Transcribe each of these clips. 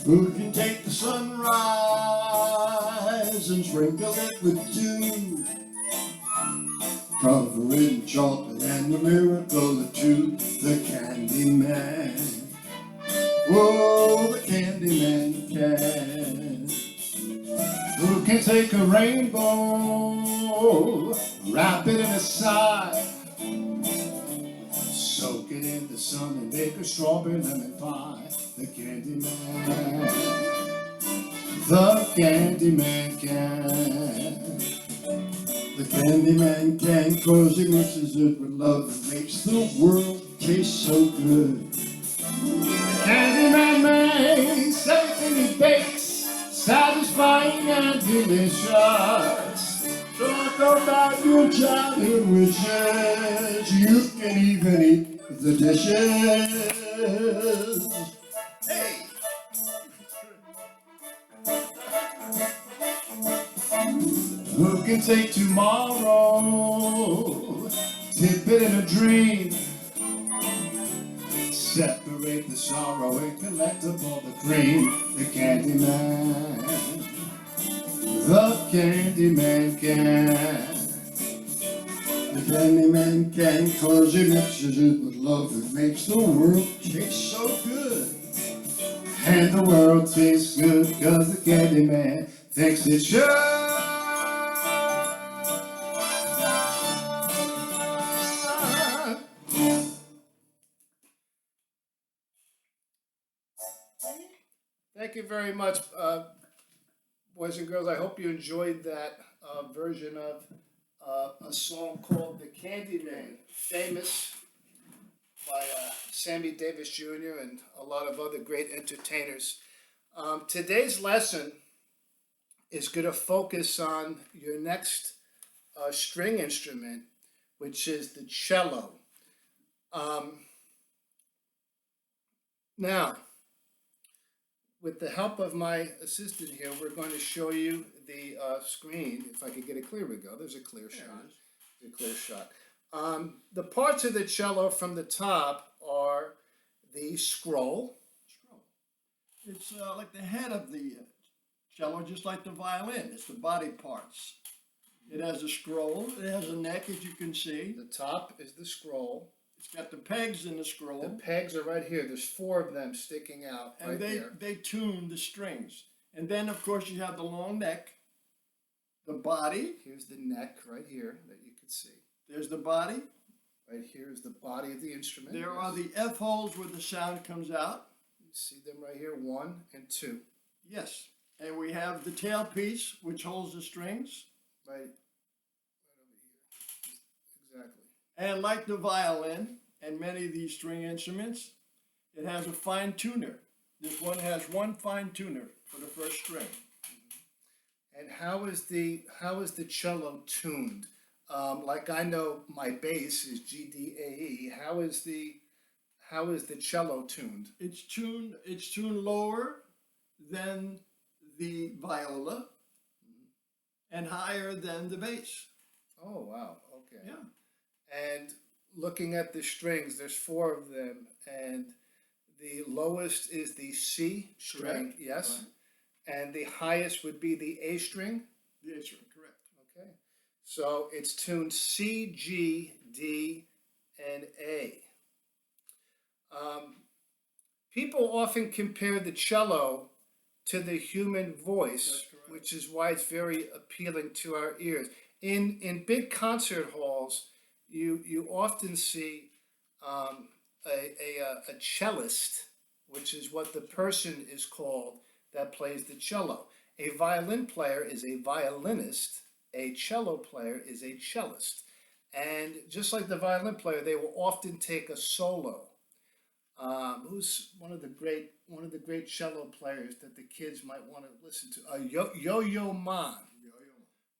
Who can take the sunrise and sprinkle it with dew? Cover it in chocolate and the miracle of two. The candy man. Whoa, the candy man can. Who can take a rainbow, wrap it in a sigh, soak it in the sun and make a strawberry lemon pie? The candy man. The candy man can. The candy man can, 'cause he mixes it with love and makes the world taste so good. The candy man makes everything he bakes satisfying and delicious. Talk about your childhood wishes, you can even eat the dishes. Hey! Who can take tomorrow, dip it in a dream, separate the sorrow and collect up all the cream? The candy man. The candy man can. The candy man can, 'cause he mixes it with love and makes the world taste so good. And the world tastes good 'cause the candy man thinks it should. Thank you very much, boys and girls. I hope you enjoyed that version of a song called The Candyman, famous by Sammy Davis Jr. and a lot of other great entertainers. Today's lesson is going to focus on your next string instrument, which is the cello. Now, with the help of my assistant here, we're going to show you the screen. If I could get it clear, we go. There's a clear shot. There's a clear shot. The parts of the cello from the top are the scroll. It's like the head of the cello, just like the violin. It's the body parts. It has a scroll. It has a neck, as you can see. The top is the scroll. It's got the pegs in the scroll. The pegs are right here. There's 4 of them sticking out right there. And they tune the strings. And then, of course, you have the long neck, the body. Here's the neck right here that you can see. There's the body. Right here is the body of the instrument. There are the F holes where the sound comes out. You see them right here, 1 and 2. Yes. And we have the tailpiece, which holds the strings. Right over here. Exactly. And like the violin and many of these string instruments, it has a fine tuner. This one has one fine tuner for the first string. And how is the cello tuned? Like I know my bass is G D A E. How is the cello tuned? It's tuned lower than the viola and higher than the bass. Oh wow, okay. Yeah. And looking at the strings, there's 4 of them, and the lowest is the C string, Correct. yes, Right. and the highest would be the A string. The A string, correct. Okay, so it's tuned C, G, D, and A. People often compare the cello to the human voice, which is why it's very appealing to our ears. In big concert halls, you often see a cellist, which is what the person is called that plays the cello. A violin player is a violinist. A cello player is a cellist. And just like the violin player, they will often take a solo. Who's one of the great cello players that the kids might want to listen to? Yo-Yo Ma.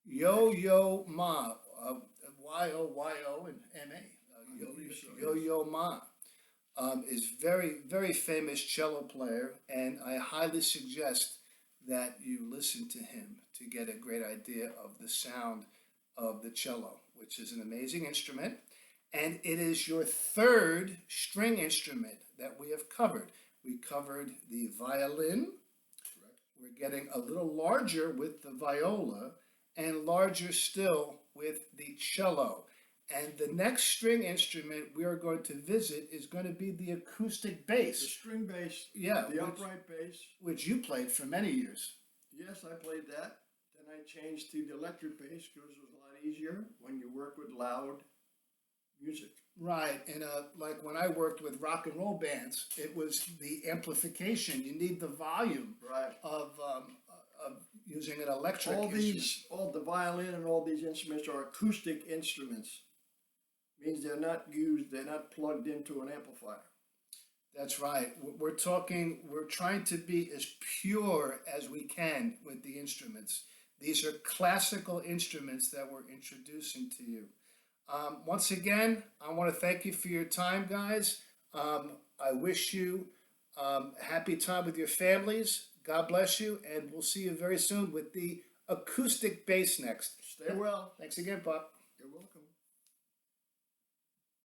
Yo-Yo Ma. Y-O-Y-O and M-A. Yo-Yo Ma is very, very famous cello player, and I highly suggest that you listen to him to get a great idea of the sound of the cello, which is an amazing instrument. and it is your third string instrument that we have covered. We covered the violin. We're getting a little larger with the viola and larger still with the cello. And the next string instrument we are going to visit is going to be the acoustic The bass, string bass, Yeah, the upright bass. which you played for many years. Yes, I played that. Then I changed to the electric bass because it was a lot easier when you work with loud music. Right, and like when I worked with rock and roll bands, it was the amplification. You need the volume Right. of using an electric instrument. All the violin and all these instruments are acoustic instruments. Means they're not plugged into an amplifier. That's right. We're trying to be as pure as we can with the instruments. These are classical instruments that we're introducing to you. Once again, I want to thank you for your time, guys. I wish you happy time with your families. God bless you, and we'll see you very soon with the acoustic bass next. Stay well. Thanks again, Pop. You're welcome.